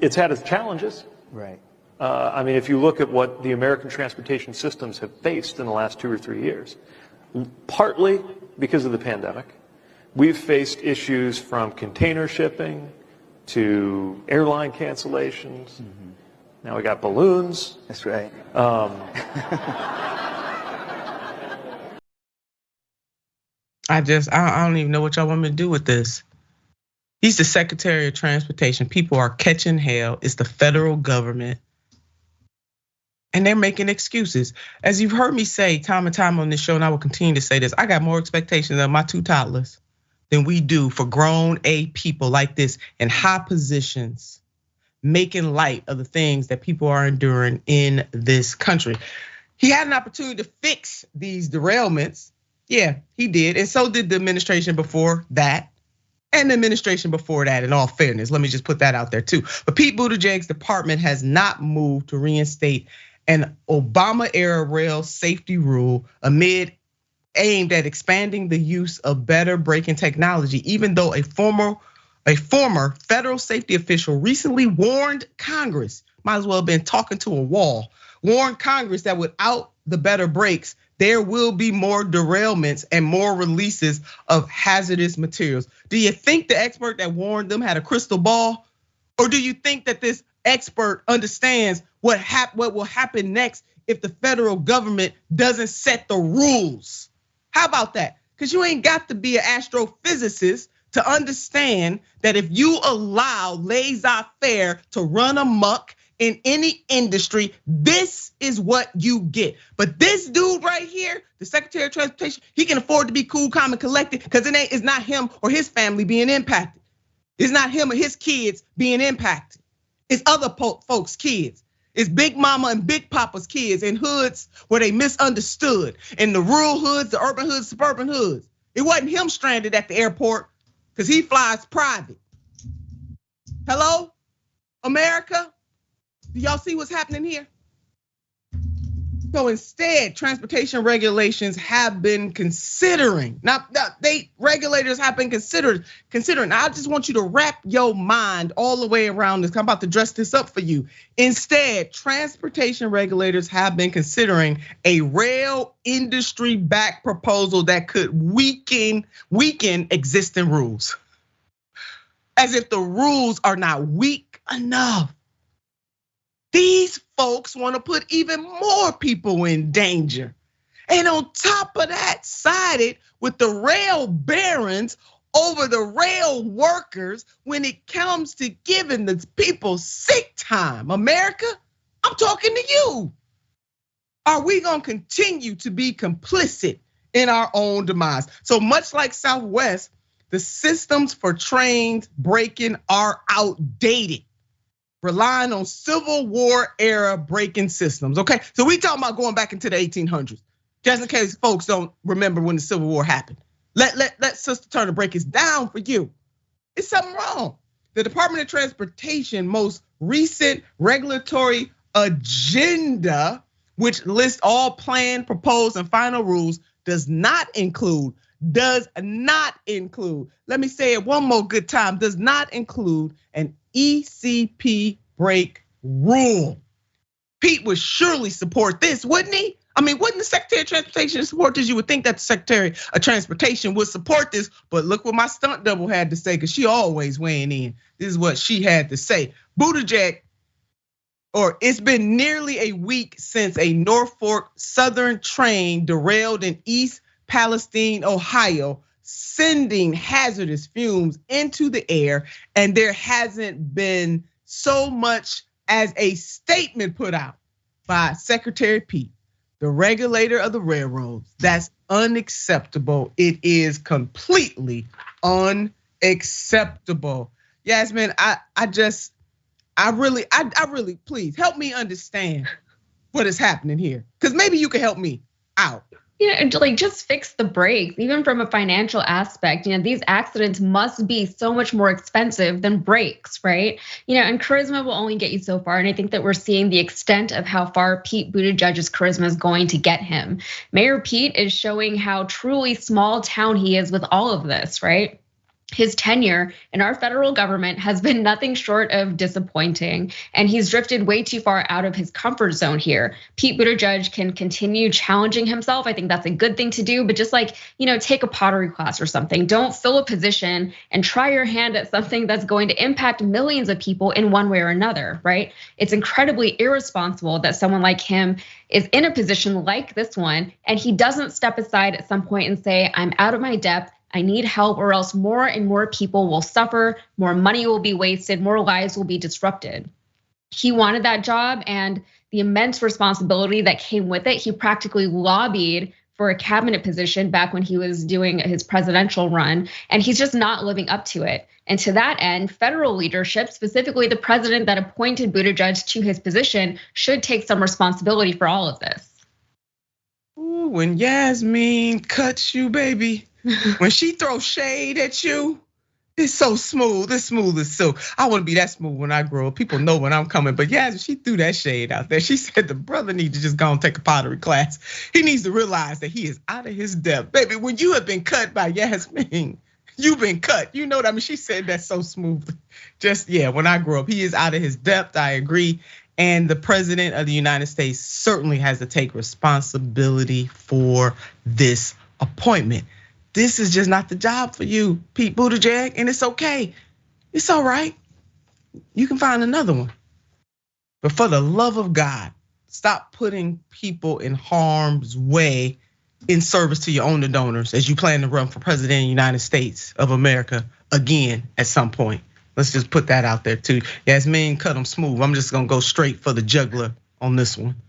it's had its challenges. Right. I mean, if you look at what the American transportation systems have faced in the last 2 or 3 years, partly because of the pandemic, we've faced issues from container shipping to airline cancellations. Mm-hmm. Now we got balloons. That's right. I don't even know what y'all want me to do with this. He's the Secretary of Transportation. People are catching hell. It's the federal government. And they're making excuses. As you've heard me say time and time on this show, and I will continue to say this, I got more expectations of my 2 toddlers than we do for grown A people like this in high positions, making light of the things that people are enduring in this country. He had an opportunity to fix these derailments. Yeah, he did. And so did the administration before that. And the administration before that, in all fairness. Let me just put that out there too. But Pete Buttigieg's department has not moved to reinstate an Obama-era rail safety rule aimed at expanding the use of better braking technology, even though a former federal safety official recently warned Congress, might as well have been talking to a wall, warned Congress that without the better brakes, there will be more derailments and more releases of hazardous materials. Do you think the expert that warned them had a crystal ball? Or do you think that this expert understands what will happen next if the federal government doesn't set the rules? How about that? Because you ain't got to be an astrophysicist to understand that if you allow laissez-faire to run amok in any industry, this is what you get. But this dude right here, the Secretary of Transportation, he can afford to be cool, calm, and collected because it's not him or his family being impacted. It's not him or his kids being impacted. It's other folks' kids. It's Big Mama and Big Papa's kids in hoods where they misunderstood. In the rural hoods, the urban hoods, suburban hoods. It wasn't him stranded at the airport because he flies private. Hello, America? Do y'all see what's happening here? So instead, transportation regulations have been considering. Regulators have been considering. I just want you to wrap your mind all the way around this. I'm about to dress this up for you. Instead, transportation regulators have been considering a rail industry-backed proposal that could weaken existing rules. As if the rules are not weak enough. These folks want to put even more people in danger. And on top of that, sided with the rail barons over the rail workers when it comes to giving the people sick time. America, I'm talking to you. Are we gonna continue to be complicit in our own demise? So much like Southwest, the systems for trains braking are outdated, relying on Civil War era braking systems, okay? So we talking about going back into the 1800s, just in case folks don't remember when the Civil War happened. Let Sister Turner break it down for you. It's something wrong. The Department of Transportation most recent regulatory agenda, which lists all planned, proposed, and final rules, does not include, let me say it one more good time, does not include an ECP brake rule. Pete would surely support this, wouldn't he? I mean, wouldn't the Secretary of Transportation support this? You would think that the Secretary of Transportation would support this, but look what my stunt double had to say, because she always weighing in. This is what she had to say. Buttigieg, it's been nearly a week since a Norfolk Southern train derailed in East Palestine, Ohio, sending hazardous fumes into the air, and there hasn't been so much as a statement put out by Secretary Pete, the regulator of the railroads. That's unacceptable. It is completely unacceptable. Yasmin, I really, please help me understand what is happening here, because maybe you can help me out. Like just fix the brakes, even from a financial aspect. These accidents must be so much more expensive than brakes, right? And charisma will only get you so far. And I think that we're seeing the extent of how far Pete Buttigieg's charisma is going to get him. Mayor Pete is showing how truly small town he is with all of this, right? his tenure in our federal government has been nothing short of disappointing, and he's drifted way too far out of his comfort zone here. Pete Buttigieg can continue challenging himself. I think that's a good thing to do, but just like, take a pottery class or something. Don't fill a position and try your hand at something that's going to impact millions of people in one way or another, right? It's incredibly irresponsible that someone like him is in a position like this one, and he doesn't step aside at some point and say, I'm out of my depth, I need help, or else more and more people will suffer, more money will be wasted, more lives will be disrupted. He wanted that job, and the immense responsibility that came with it. He practically lobbied for a cabinet position back when he was doing his presidential run, and he's just not living up to it. And to that end, federal leadership, specifically the president that appointed Buttigieg to his position, should take some responsibility for all of this. Ooh, when Yasmin cuts you, baby. When she throws shade at you, it's so smooth. It's smooth as silk. I want to be that smooth when I grow up. People know when I'm coming. But Yasmin, she threw that shade out there. She said the brother needs to just go and take a pottery class. He needs to realize that he is out of his depth. Baby, when you have been cut by Yasmin, you've been cut. You know what I mean? She said that so smoothly. Just, yeah, when I grow up, he is out of his depth. I agree. And the president of the United States certainly has to take responsibility for this appointment. This is just not the job for you, Pete Buttigieg, and it's okay. It's all right. You can find another one. But for the love of God, stop putting people in harm's way in service to your own donors as you plan to run for president of the United States of America again at some point. Let's just put that out there too. Yasmin, cut them smooth. I'm just gonna go straight for the jugular on this one.